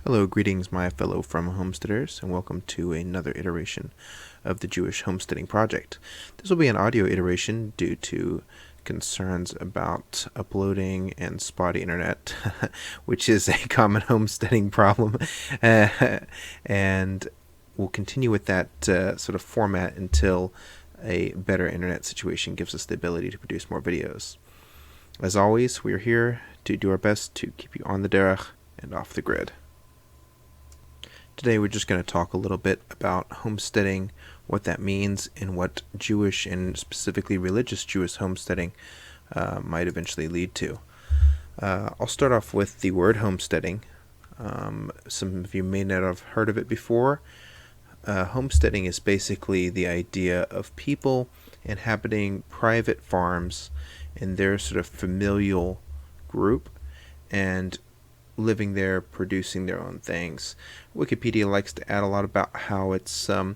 Hello, greetings, my fellow from homesteaders, and welcome to another iteration of the Jewish Homesteading Project. This will be an audio iteration due to concerns about uploading and spotty internet, which is a common homesteading problem, and we'll continue with that sort of format until a better internet situation gives us the ability to produce more videos. As always, we are here to do our best to keep you on the derech and off the grid. Today we're just going to talk a little bit about homesteading, what that means, and what Jewish and specifically religious Jewish homesteading might eventually lead to. I'll start off with the word homesteading. Some of you may not have heard of it before. Homesteading is basically the idea of people inhabiting private farms in their sort of familial group and living there, producing their own things. Wikipedia likes to add a lot about how it's sort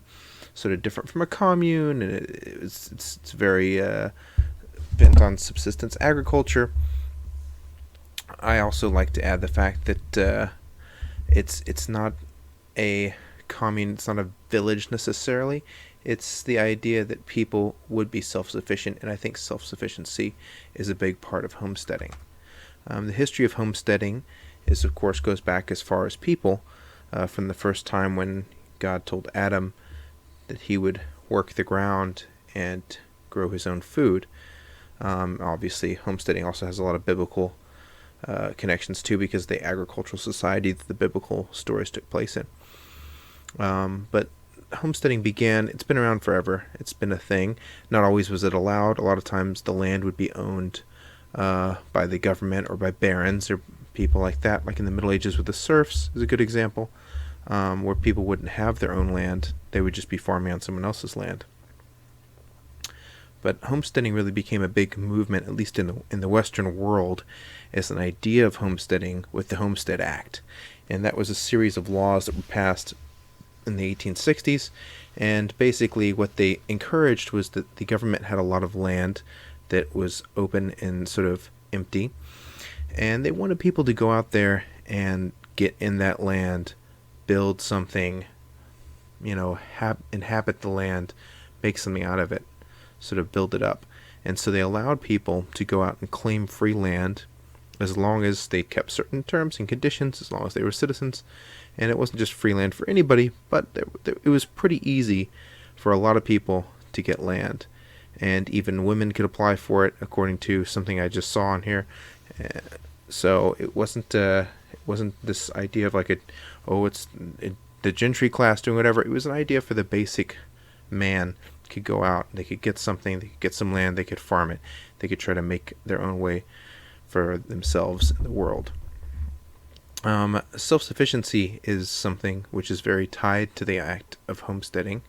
of different from a commune, and it's very bent on subsistence agriculture. I also like to add the fact that it's not a commune, it's not a village necessarily. It's the idea that people would be self-sufficient, and I think self-sufficiency is a big part of homesteading. The history of homesteading of course, goes back as far as people, from the first time when God told Adam that he would work the ground and grow his own food. Obviously, homesteading also has a lot of biblical connections too, because the agricultural society that the biblical stories took place in. But homesteading it's been around forever. It's been a thing. Not always was it allowed. A lot of times the land would be owned by the government or by barons or people like that, like in the Middle Ages with the serfs is a good example, where people wouldn't have their own land. They would just be farming on someone else's land. But homesteading really became a big movement, at least in the Western world, as an idea of homesteading with the Homestead Act. And that was a series of laws that were passed in the 1860s, and basically what they encouraged was that the government had a lot of land that was open and sort of empty, and they wanted people to go out there and get in that land, build something, inhabit the land, make something out of it, sort of build it up. And so they allowed people to go out and claim free land as long as they kept certain terms and conditions, as long as they were citizens. And it wasn't just free land for anybody, but it was pretty easy for a lot of people to get land. And even women could apply for it, according to something I just saw on here. So it wasn't this idea of like the gentry class doing whatever. It was an idea for the basic man. Could go out, they could get something, they could get some land, they could farm it, they could try to make their own way for themselves in the world. Self-sufficiency is something which is very tied to the act of homesteading.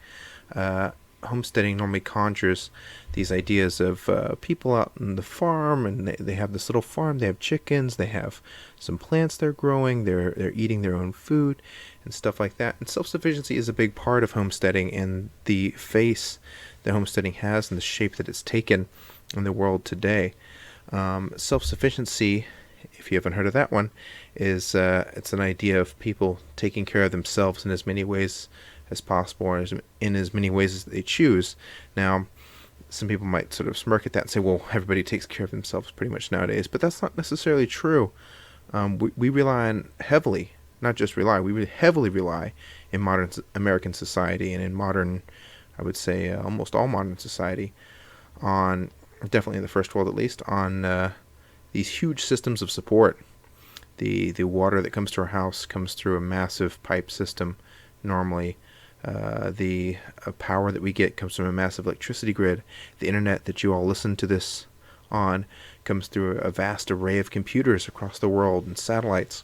Homesteading normally conjures these ideas of people out in the farm, and they have this little farm, they have chickens, they have some plants they're growing, they're eating their own food and stuff like that. And self-sufficiency is a big part of homesteading, and the face that homesteading has and the shape that it's taken in the world today. Self-sufficiency, if you haven't heard of that one, is it's an idea of people taking care of themselves in as many ways as possible, or in as many ways as they choose. Now, some people might sort of smirk at that and say, well, everybody takes care of themselves pretty much nowadays, but that's not necessarily true. We rely on heavily, not just rely, we heavily rely in modern American society and in modern, I would say almost all modern society, on, definitely in the first world at least, on these huge systems of support. The water that comes to our house comes through a massive pipe system normally. The power that we get comes from a massive electricity grid. The internet that you all listen to this on comes through a vast array of computers across the world and satellites.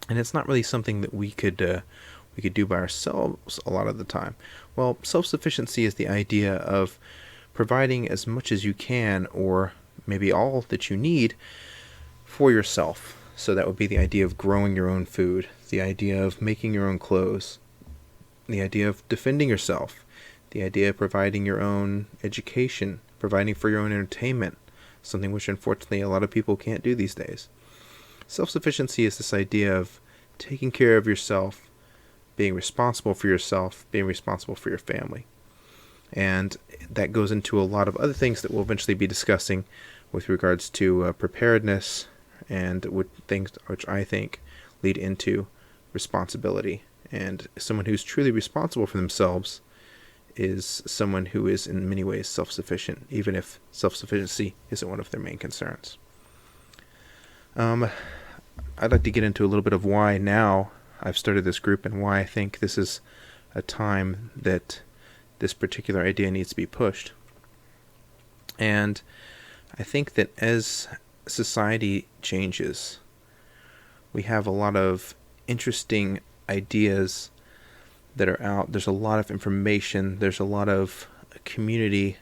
And it's not really something that we could do by ourselves a lot of the time. Well, self-sufficiency is the idea of providing as much as you can, or maybe all that you need, for yourself. So that would be the idea of growing your own food, the idea of making your own clothes, the idea of defending yourself, the idea of providing your own education, providing for your own entertainment, something which unfortunately a lot of people can't do these days. Self-sufficiency is this idea of taking care of yourself, being responsible for yourself, being responsible for your family. And that goes into a lot of other things that we'll eventually be discussing with regards to preparedness and things which I think lead into responsibility. And someone who's truly responsible for themselves is someone who is in many ways self-sufficient, even if self-sufficiency isn't one of their main concerns. I'd like to get into a little bit of why now I've started this group and why I think this is a time that this particular idea needs to be pushed. And I think that as society changes, we have a lot of interesting ideas that are out. There's a lot of information. There's a lot of community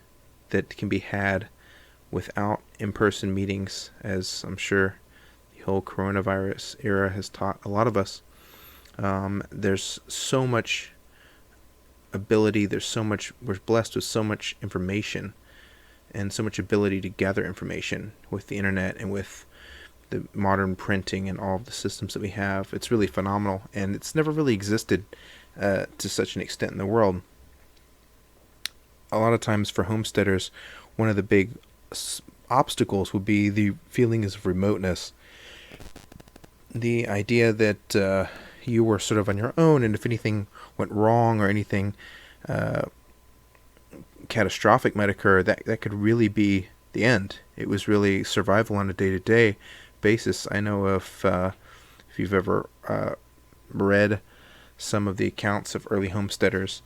that can be had without in-person meetings, as I'm sure the whole coronavirus era has taught a lot of us. There's so much ability. We're blessed with so much information and so much ability to gather information with the internet and with the modern printing and all of the systems that we have. It's really phenomenal, and it's never really existed to such an extent in the world. A lot of times for homesteaders, one of the big obstacles would be the feelings of remoteness. The idea that you were sort of on your own, and if anything went wrong or anything catastrophic might occur, that could really be the end. It was really survival on a day-to-day basis. I know if you've ever read some of the accounts of early homesteaders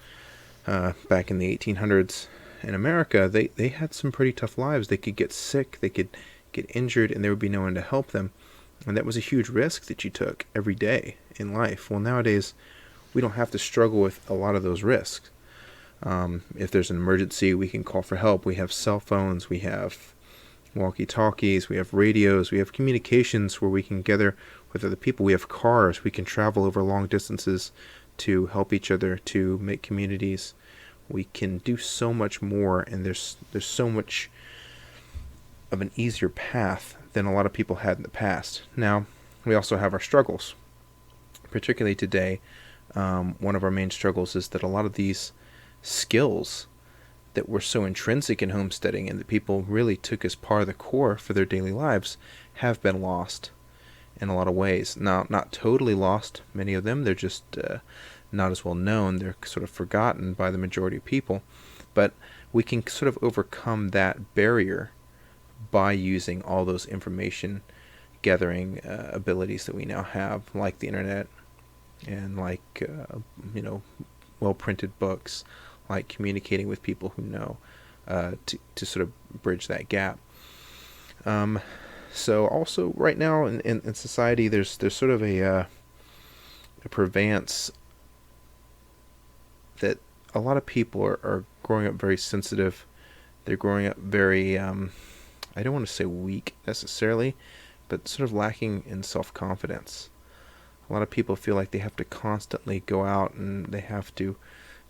back in the 1800s in America, they had some pretty tough lives. They could get sick, they could get injured, and there would be no one to help them. And that was a huge risk that you took every day in life. Well, nowadays, we don't have to struggle with a lot of those risks. If there's an emergency, we can call for help. We have cell phones, we have walkie-talkies, we have radios, we have communications where we can gather with other people. We have cars, we can travel over long distances to help each other, to make communities. We can do so much more, and there's so much of an easier path than a lot of people had in the past. Now, we also have our struggles. Particularly today, one of our main struggles is that a lot of these skills that were so intrinsic in homesteading and that people really took as part of the core for their daily lives have been lost in a lot of ways. Now, not totally lost, many of them. They're just not as well known. They're sort of forgotten by the majority of people. But we can sort of overcome that barrier by using all those information gathering abilities that we now have, like the internet and like, well-printed books, like communicating with people who know, to sort of bridge that gap. So also right now in society, there's sort of a purveyance that a lot of people are growing up very sensitive. They're growing up very, I don't want to say weak necessarily, but sort of lacking in self-confidence. A lot of people feel like they have to constantly go out and they have to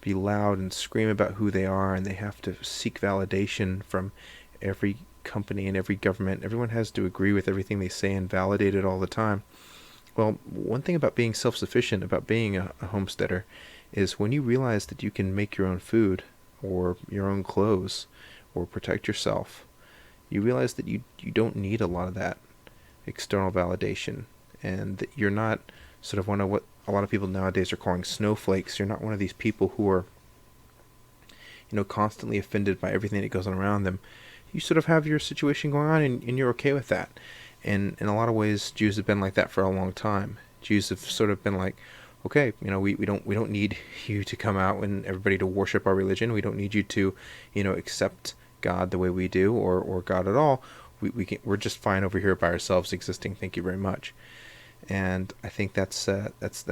be loud and scream about who they are, and they have to seek validation from every company and every government. Everyone has to agree with everything they say and validate it all the time. Well, one thing about being self-sufficient, about being a homesteader, is when you realize that you can make your own food or your own clothes or protect yourself, you realize that you don't need a lot of that external validation, and that you're not sort of one of what a lot of people nowadays are calling snowflakes. You're not one of these people who are, constantly offended by everything that goes on around them. You sort of have your situation going on, and you're okay with that. And in a lot of ways, Jews have been like that for a long time. Jews have sort of been like, okay, we don't need you to come out and everybody to worship our religion. We don't need you to, accept God the way we do, or God at all. We're just fine over here by ourselves existing. Thank you very much. And I think that's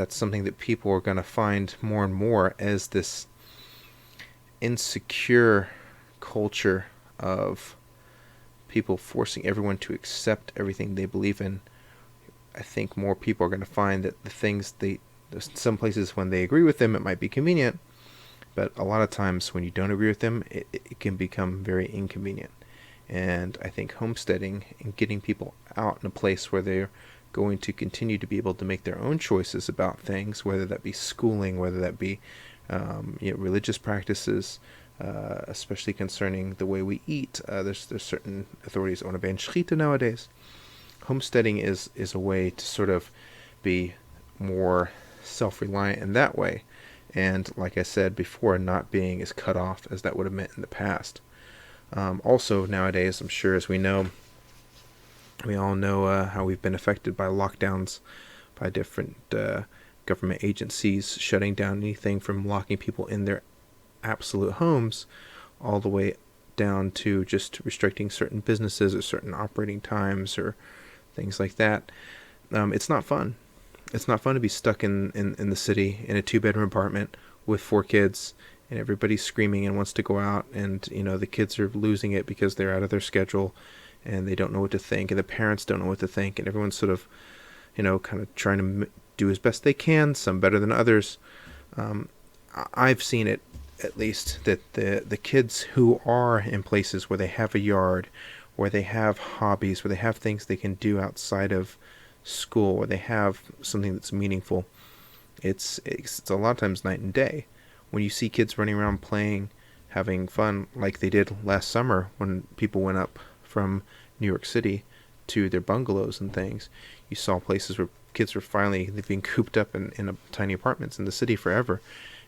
something that people are going to find more and more as this insecure culture of people forcing everyone to accept everything they believe in. I think more people are going to find that the things some places when they agree with them, it might be convenient, but a lot of times when you don't agree with them, it can become very inconvenient. And I think homesteading and getting people out in a place where they're going to continue to be able to make their own choices about things, whether that be schooling, whether that be religious practices, especially concerning the way we eat. There's certain authorities on a ban shechita nowadays. Homesteading is a way to sort of be more self-reliant in that way, and like I said before, not being as cut off as that would have meant in the past. Also nowadays, I'm sure, as we all know how we've been affected by lockdowns, by different government agencies shutting down anything from locking people in their absolute homes all the way down to just restricting certain businesses or certain operating times or things like that. It's not fun. It's not fun to be stuck in the city in a 2-bedroom apartment with 4 kids, and everybody's screaming and wants to go out, and the kids are losing it because they're out of their schedule and they don't know what to think, and the parents don't know what to think, and everyone's sort of kind of trying to do as best they can, some better than others. I've seen it, at least, that the kids who are in places where they have a yard, where they have hobbies, where they have things they can do outside of school, where they have something that's meaningful, it's a lot of times night and day. When you see kids running around playing, having fun, like they did last summer when people went up from New York City to their bungalows and things, you saw places where kids were finally being cooped up in tiny apartments in the city forever,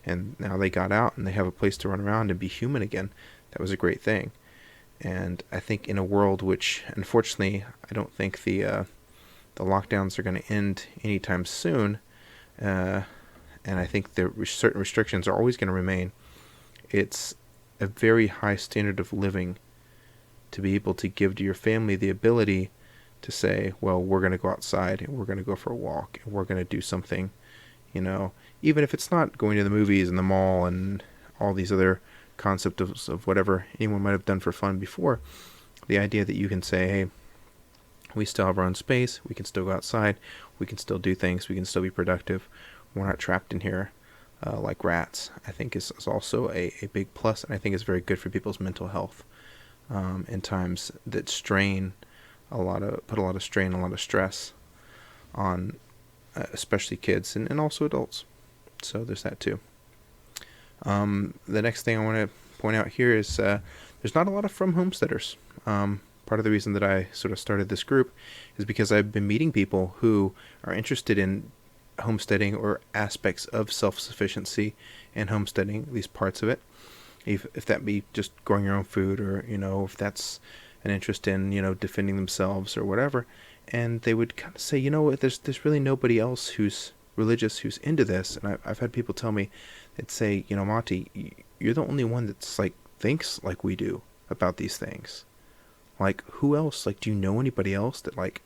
and now they got out and they have a place to run around and be human again. That was a great thing. And I think in a world which, unfortunately, I don't think the lockdowns are going to end anytime soon, and I think certain restrictions are always going to remain, it's a very high standard of living to be able to give to your family the ability to say, well, we're going to go outside and we're going to go for a walk and we're going to do something, even if it's not going to the movies and the mall and all these other concepts of whatever anyone might have done for fun before. The idea that you can say, hey, we still have our own space, we can still go outside, we can still do things, we can still be productive, we're not trapped in here like rats, I think is also a big plus, and I think is very good for people's mental health in times that put a lot of strain, a lot of stress on especially kids and also adults. So there's that too. The next thing I want to point out here is there's not a lot of from homesteaders. Part of the reason that I sort of started this group is because I've been meeting people who are interested in homesteading or aspects of self-sufficiency and homesteading, at least parts of it. If that be just growing your own food, or if that's an interest in defending themselves or whatever, and they would kind of say, there's really nobody else who's religious who's into this. And I've had people tell me, they'd say, Monty, you're the only one that's thinks like we do about these things. Who else? Do you know anybody else that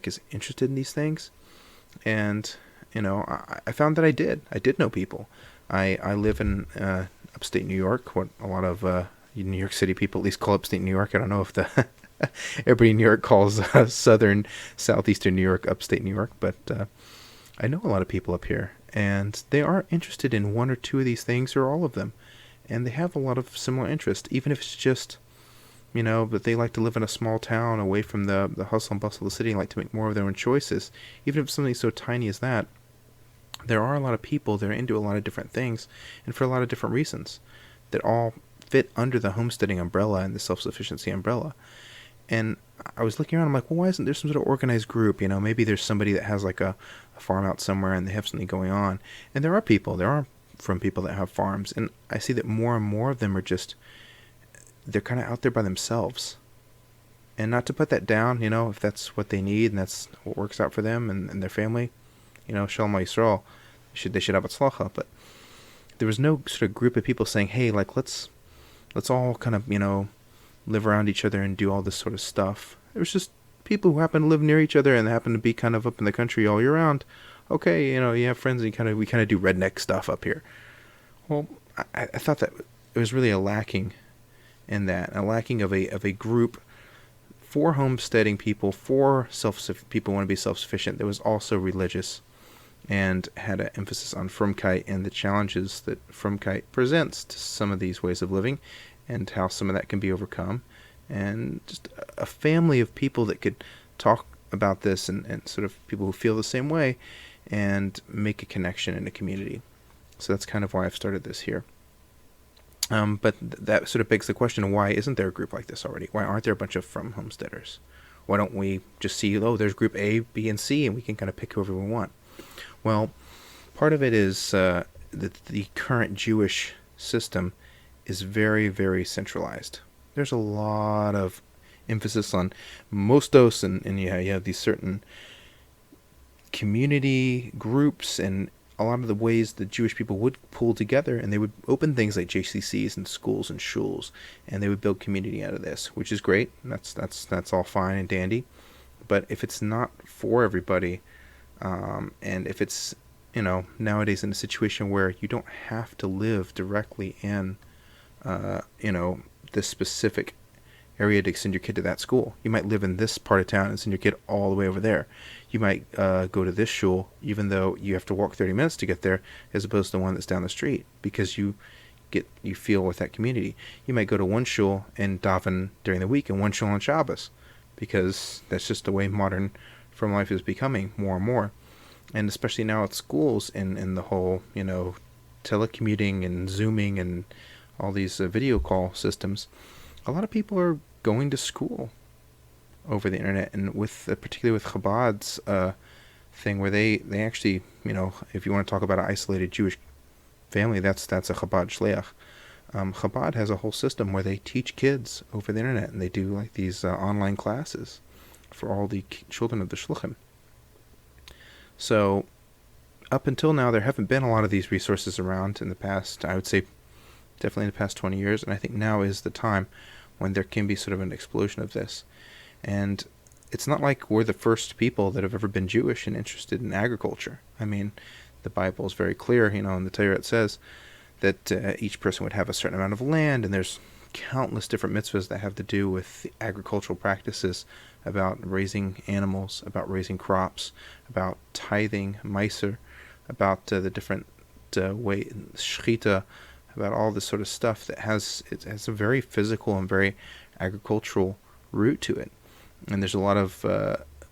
is interested in these things? And I found that I did know people. I live in upstate New York, what a lot of New York City people at least call upstate New York. I don't know if everybody in New York calls southeastern New York upstate New York, but I know a lot of people up here, and they are interested in one or two of these things or all of them, and they have a lot of similar interest, even if it's just but they like to live in a small town away from the hustle and bustle of the city and like to make more of their own choices. Even if it's something so tiny as that, there are a lot of people that are into a lot of different things and for a lot of different reasons that all fit under the homesteading umbrella and the self-sufficiency umbrella. And I was looking around, I'm like, well, why isn't there some sort of organized group? Maybe there's somebody that has a farm out somewhere and they have something going on. And there are from people that have farms. And I see that more and more of them are they're kind of out there by themselves. And not to put that down, if that's what they need and that's what works out for them and their family, Shalom Yisrael, they should have Atzlacha. But there was no sort of group of people saying, hey, let's all kind of, live around each other and do all this sort of stuff. It was just people who happen to live near each other and happen to be kind of up in the country all year round. Okay, you have friends and we kind of do redneck stuff up here. Well, I thought that it was really a lacking in that, a lacking of a group for homesteading people, for people who want to be self-sufficient, that was also religious and had an emphasis on Frumkeit and the challenges that Frumkeit presents to some of these ways of living and how some of that can be overcome. And just a family of people that could talk about this and sort of people who feel the same way and make a connection in a community. So that's kind of why I've started this here. But that sort of begs the question, why isn't there a group like this already? Why aren't there a bunch of From Homesteaders? Why don't we just see, oh, there's group A, B, and C, and we can kind of pick whoever we want? Well, part of it is that the current Jewish system is very, very centralized. There's a lot of emphasis on mostos, and you have these certain community groups and a lot of the ways the Jewish people would pull together, and they would open things like JCCs and schools and shuls, and they would build community out of this, which is great. That's all fine and dandy. But if it's not for everybody, and if it's, nowadays in a situation where you don't have to live directly in, this specific area to send your kid to that school. You might live in this part of town and send your kid all the way over there. You might go to this shul, even though you have to walk 30 minutes to get there, as opposed to the one that's down the street, because you feel with that community. You might go to one shul and daven during the week and one shul on Shabbos, because that's just the way modern from life is becoming more and more. And especially now at schools and the whole, telecommuting and Zooming and all these video call systems, a lot of people are going to school over the internet, and particularly with Chabad's thing, where they actually, if you want to talk about an isolated Jewish family, that's a Chabad shliach. Chabad has a whole system where they teach kids over the internet, and they do like these online classes for all the children of the shluchim. So up until now, there haven't been a lot of these resources around in the past, I would say definitely in the past 20 years, and I think now is the time when there can be sort of an explosion of this. And it's not like we're the first people that have ever been Jewish and interested in agriculture. I mean, the Bible is very clear, in the Torah it says that each person would have a certain amount of land, and there's countless different mitzvahs that have to do with the agricultural practices, about raising animals, about raising crops, about tithing, meiser, about the different way, shechita, about all this sort of stuff that has a very physical and very agricultural root to it. And there's a lot of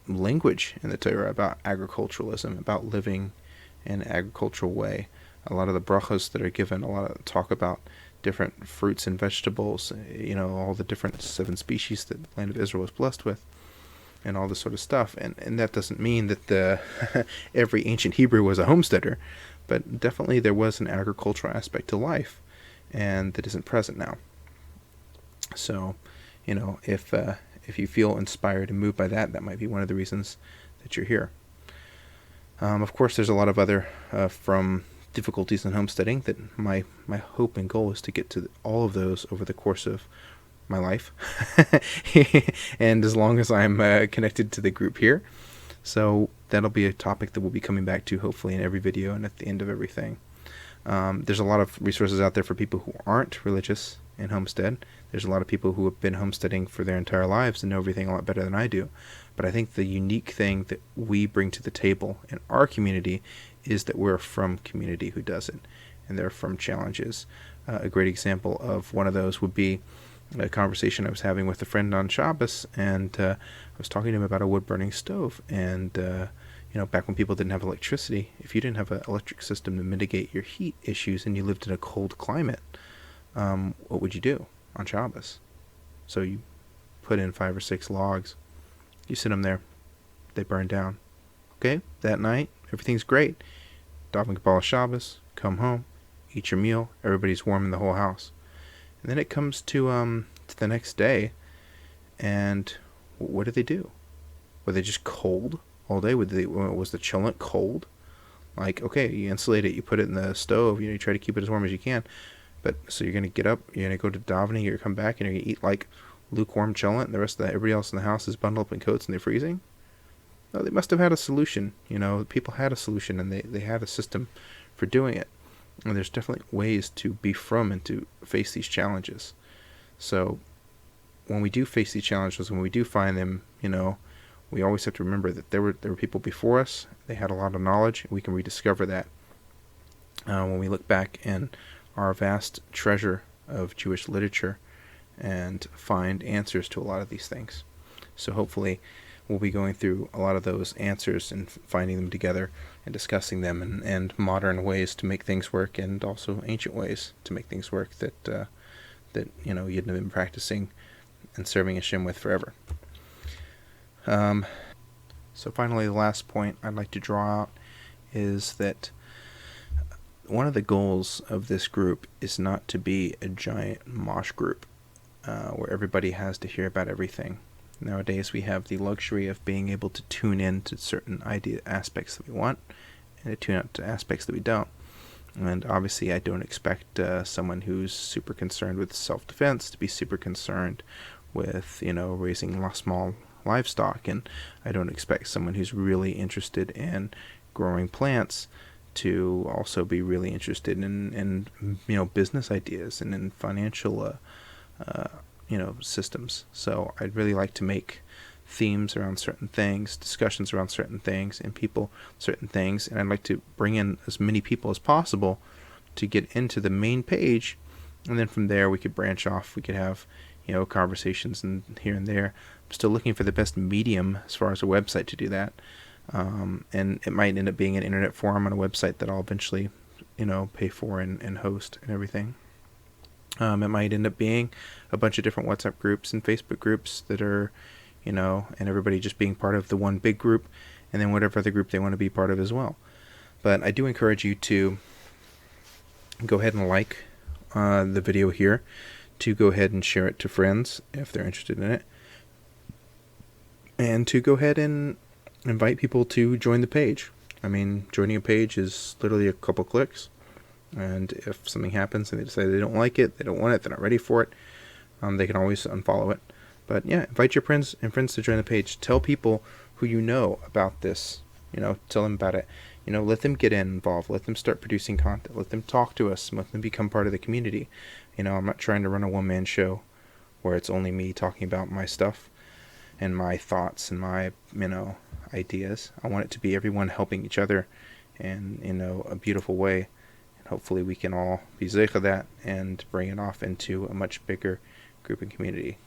language in the Torah about agriculturalism, about living in an agricultural way. A lot of the brachos that are given, a lot of talk about different fruits and vegetables, all the different 7 species that the land of Israel was blessed with, and all this sort of stuff. And that doesn't mean that every ancient Hebrew was a homesteader, but definitely there was an agricultural aspect to life, and that isn't present now. So, if you feel inspired and moved by that, that might be one of the reasons that you're here. Of course, there's a lot of other from difficulties in homesteading that my hope and goal is to get to all of those over the course of my life, and as long as I'm connected to the group here. So that'll be a topic that we'll be coming back to hopefully in every video and at the end of everything. There's a lot of resources out there for people who aren't religious in homestead. There's a lot of people who have been homesteading for their entire lives and know everything a lot better than I do. But I think the unique thing that we bring to the table in our community is that we're from community who does it, and they're from challenges. A great example of one of those would be a conversation I was having with a friend on Shabbos, and I was talking to him about a wood-burning stove. And back when people didn't have electricity, if you didn't have an electric system to mitigate your heat issues and you lived in a cold climate, what would you do on Shabbos? So you put in 5 or 6 logs, you sit them there, they burn down. Okay, that night, everything's great. Daven Kabbalah Shabbos, come home, eat your meal, everybody's warm in the whole house. And then it comes to the next day, and what did they do? Were they just cold all day? Was the chillent cold? Like, okay, you insulate it, you put it in the stove, you try to keep it as warm as you can. But so you're going to get up, you're going to go to davening, you're going to come back, and you're going to eat like lukewarm chillent, and the rest of everybody else in the house is bundled up in coats and they're freezing? No, they must have had a solution. People had a solution, and they had a system for doing it. And there's definitely ways to be from and to face these challenges. So when we do face these challenges, when we do find them, we always have to remember that there were people before us. They had a lot of knowledge. We can rediscover that when we look back in our vast treasure of Jewish literature and find answers to a lot of these things. So hopefully we'll be going through a lot of those answers and finding them together and discussing them, and modern ways to make things work, and also ancient ways to make things work that you'd have been practicing and serving Hashem with forever. So finally, the last point I'd like to draw out is that one of the goals of this group is not to be a giant mosh group where everybody has to hear about everything. Nowadays, we have the luxury of being able to tune in to certain aspects that we want and to tune out to aspects that we don't. And obviously, I don't expect someone who's super concerned with self-defense to be super concerned with, raising small livestock. And I don't expect someone who's really interested in growing plants to also be really interested in business ideas and in financial systems. So I'd really like to make themes around certain things, discussions around certain things, and people certain things, and I'd like to bring in as many people as possible to get into the main page, and then from there we could branch off. We could have conversations and here and there. I'm still looking for the best medium as far as a website to do that, and it might end up being an internet forum on a website that I'll eventually pay for and host and everything. It might end up being a bunch of different WhatsApp groups and Facebook groups that are, and everybody just being part of the one big group, and then whatever other group they want to be part of as well. But I do encourage you to go ahead and like the video here, to go ahead and share it to friends if they're interested in it, and to go ahead and invite people to join the page. I mean, joining a page is literally a couple clicks. And if something happens and they decide they don't like it, they don't want it, they're not ready for it, they can always unfollow it. But yeah, invite your friends to join the page. Tell people who you know about this. Tell them about it. Let them get involved. Let them start producing content. Let them talk to us. Let them become part of the community. I'm not trying to run a one-man show where it's only me talking about my stuff and my thoughts and my, ideas. I want it to be everyone helping each other in, a beautiful way. Hopefully we can all be zeich of that and bring it off into a much bigger group and community.